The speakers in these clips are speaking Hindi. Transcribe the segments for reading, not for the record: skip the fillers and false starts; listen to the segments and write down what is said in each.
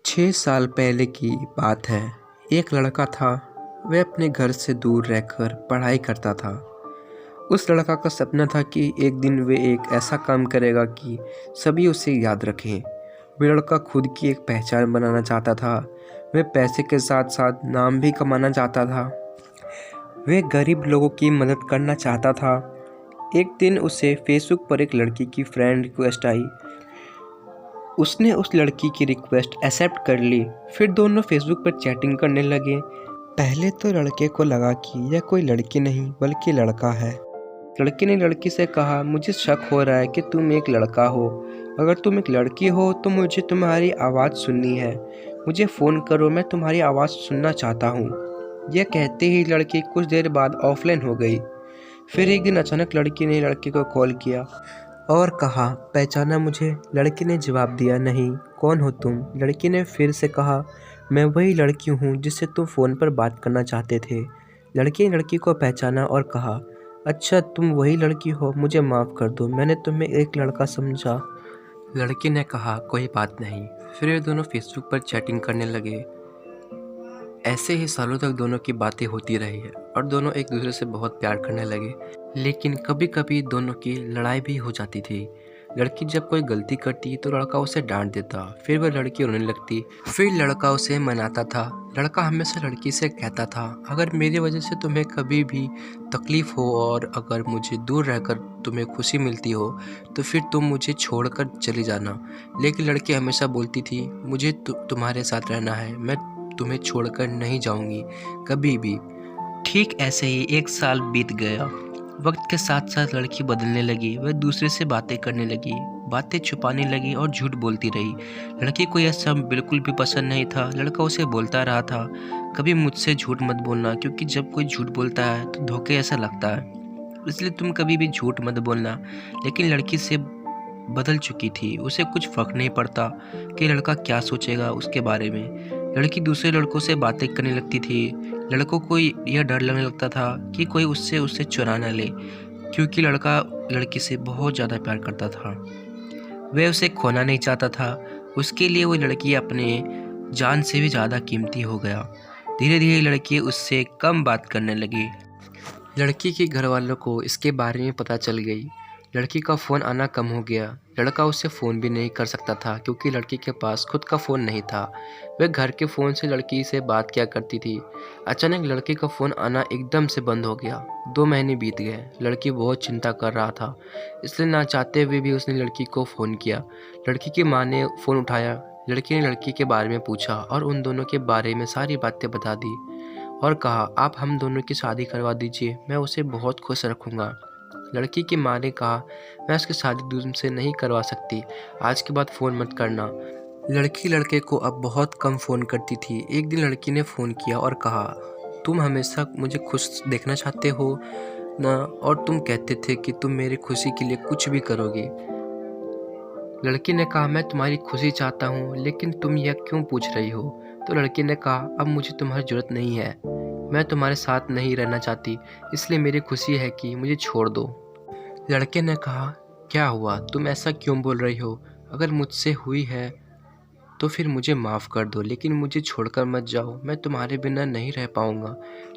6 साल पहले की बात है। एक लड़का था। वह अपने घर से दूर रहकर पढ़ाई करता था। उस लड़का का सपना था कि एक दिन वह एक ऐसा काम करेगा कि सभी उसे याद रखें। वह लड़का खुद की एक पहचान बनाना चाहता था। वह पैसे के साथ साथ नाम भी कमाना चाहता था। वह गरीब लोगों की मदद करना चाहता था। एक दिन उसे फेसबुक पर एक लड़की की फ्रेंड रिक्वेस्ट आई। उसने उस लड़की की रिक्वेस्ट एक्सेप्ट कर ली। फिर दोनों फेसबुक पर चैटिंग करने लगे। पहले तो लड़के को लगा कि यह कोई लड़की नहीं बल्कि लड़का है। लड़की ने लड़की से कहा, मुझे शक हो रहा है कि तुम एक लड़का हो। अगर तुम एक लड़की हो तो मुझे तुम्हारी आवाज़ सुननी है। मुझे फ़ोन करो, मैं तुम्हारी आवाज़ सुनना चाहता हूँ। यह कहते ही लड़की कुछ देर बाद ऑफलाइन हो गई। फिर एक दिन अचानक लड़की ने लड़के को कॉल किया और कहा, पहचाना मुझे? लड़की ने जवाब दिया, नहीं, कौन हो तुम? लड़की ने फिर से कहा, मैं वही लड़की हूँ जिससे तुम फ़ोन पर बात करना चाहते थे। लड़की ने लड़की को पहचाना और कहा, अच्छा तुम वही लड़की हो, मुझे माफ़ कर दो, मैंने तुम्हें एक लड़का समझा। लड़की ने कहा, कोई बात नहीं। फिर वे दोनों फेसबुक पर चैटिंग करने लगे। ऐसे ही सालों तक दोनों की बातें होती रही है और दोनों एक दूसरे से बहुत प्यार करने लगे। लेकिन कभी कभी दोनों की लड़ाई भी हो जाती थी। लड़की जब कोई गलती करती तो लड़का उसे डांट देता। फिर वह लड़की रोने लगती। फिर लड़का उसे मनाता था। लड़का हमेशा लड़की से कहता था, अगर मेरी वजह से तुम्हें कभी भी तकलीफ़ हो और अगर मुझे दूर रहकर तुम्हें खुशी मिलती हो तो फिर तुम मुझे छोड़कर चली जाना। लेकिन लड़की हमेशा बोलती थी, मुझे तुम्हारे साथ रहना है, मैं तुम्हें छोड़कर नहीं जाऊंगी कभी भी। ठीक ऐसे ही 1 साल बीत गया। वक्त के साथ साथ लड़की बदलने लगी। वह दूसरे से बातें करने लगी, बातें छुपाने लगी और झूठ बोलती रही। लड़की को यह सब बिल्कुल भी पसंद नहीं था। लड़का उसे बोलता रहा था, कभी मुझसे झूठ मत बोलना, क्योंकि जब कोई झूठ बोलता है तो धोखे ऐसा लगता है, इसलिए तुम कभी भी झूठ मत बोलना। लेकिन लड़की से बदल चुकी थी। उसे कुछ फर्क नहीं पड़ता कि लड़का क्या सोचेगा उसके बारे में। लड़की दूसरे लड़कों से बातें करने लगती थी। लड़कों को यह डर लगने लगता था कि कोई उसे चुरा न ले, क्योंकि लड़का लड़की से बहुत ज़्यादा प्यार करता था। वह उसे खोना नहीं चाहता था। उसके लिए वो लड़की अपने जान से भी ज़्यादा कीमती हो गया। धीरे धीरे लड़की उससे कम बात करने लगी। लड़की के घर वालों को इसके बारे में पता चल गई। लड़की का फ़ोन आना कम हो गया। लड़का उससे फ़ोन भी नहीं कर सकता था क्योंकि लड़की के पास खुद का फ़ोन नहीं था। वह घर के फ़ोन से लड़की से बात किया करती थी। अचानक लड़के का फ़ोन आना एकदम से बंद हो गया। 2 महीने बीत गए। लड़की बहुत चिंता कर रहा था, इसलिए ना चाहते हुए भी उसने लड़की को फ़ोन किया। लड़की की माँ ने फ़ोन उठाया। लड़की ने लड़की के बारे में पूछा और उन दोनों के बारे में सारी बातें बता दी और कहा, आप हम दोनों की शादी करवा दीजिए, मैं उसे बहुत खुश रखूँगा। लड़की की माँ ने कहा, मैं उसकी शादी तुमसे नहीं करवा सकती, आज के बाद फ़ोन मत करना। लड़की लड़के को अब बहुत कम फ़ोन करती थी। एक दिन लड़की ने फ़ोन किया और कहा, तुम हमेशा मुझे खुश देखना चाहते हो ना, और तुम कहते थे कि तुम मेरी खुशी के लिए कुछ भी करोगे। लड़की ने कहा, मैं तुम्हारी खुशी चाहता हूँ, लेकिन तुम यह क्यों पूछ रही हो? तो लड़की ने कहा, अब मुझे तुम्हारी ज़रूरत नहीं है, मैं तुम्हारे साथ नहीं रहना चाहती, इसलिए मेरी खुशी है कि मुझे छोड़ दो। लड़के ने कहा, क्या हुआ, तुम ऐसा क्यों बोल रही हो? अगर मुझसे हुई है तो फिर मुझे माफ़ कर दो, लेकिन मुझे छोड़कर मत जाओ, मैं तुम्हारे बिना नहीं रह पाऊँगा।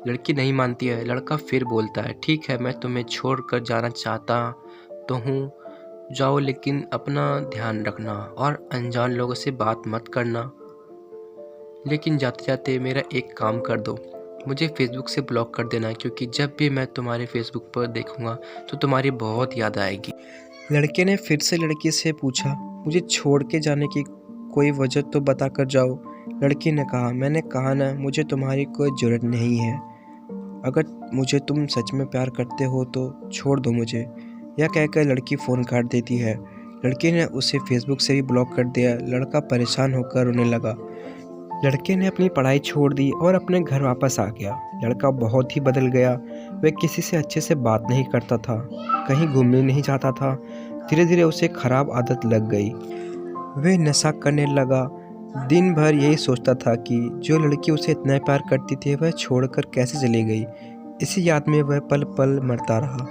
लड़की नहीं मानती है। लड़का फिर बोलता है, ठीक है, मैं तुम्हें छोड़कर जाना चाहता तो हूँ, जाओ, लेकिन अपना ध्यान रखना और अनजान लोगों से बात मत करना। लेकिन जाते जाते मेरा एक काम कर दो, मुझे फेसबुक से ब्लॉक कर देना, क्योंकि जब भी मैं तुम्हारे फेसबुक पर देखूंगा तो तुम्हारी बहुत याद आएगी। लड़के ने फिर से लड़की से पूछा, मुझे छोड़ के जाने की कोई वजह तो बता कर जाओ। लड़की ने कहा, मैंने कहा ना, मुझे तुम्हारी कोई ज़रूरत नहीं है। अगर मुझे तुम सच में प्यार करते हो तो छोड़ दो मुझे। यह कहकर लड़की फ़ोन काट देती है। लड़की ने उसे फेसबुक से भी ब्लॉक कर दिया। लड़का परेशान होकर रोने लगा। लड़के ने अपनी पढ़ाई छोड़ दी और अपने घर वापस आ गया। लड़का बहुत ही बदल गया। वह किसी से अच्छे से बात नहीं करता था, कहीं घूमने नहीं जाता था। धीरे धीरे उसे खराब आदत लग गई। वह नशा करने लगा। दिन भर यही सोचता था कि जो लड़की उसे इतना प्यार करती थी वह छोड़कर कैसे चली गई। इसी याद में वह पल पल मरता रहा।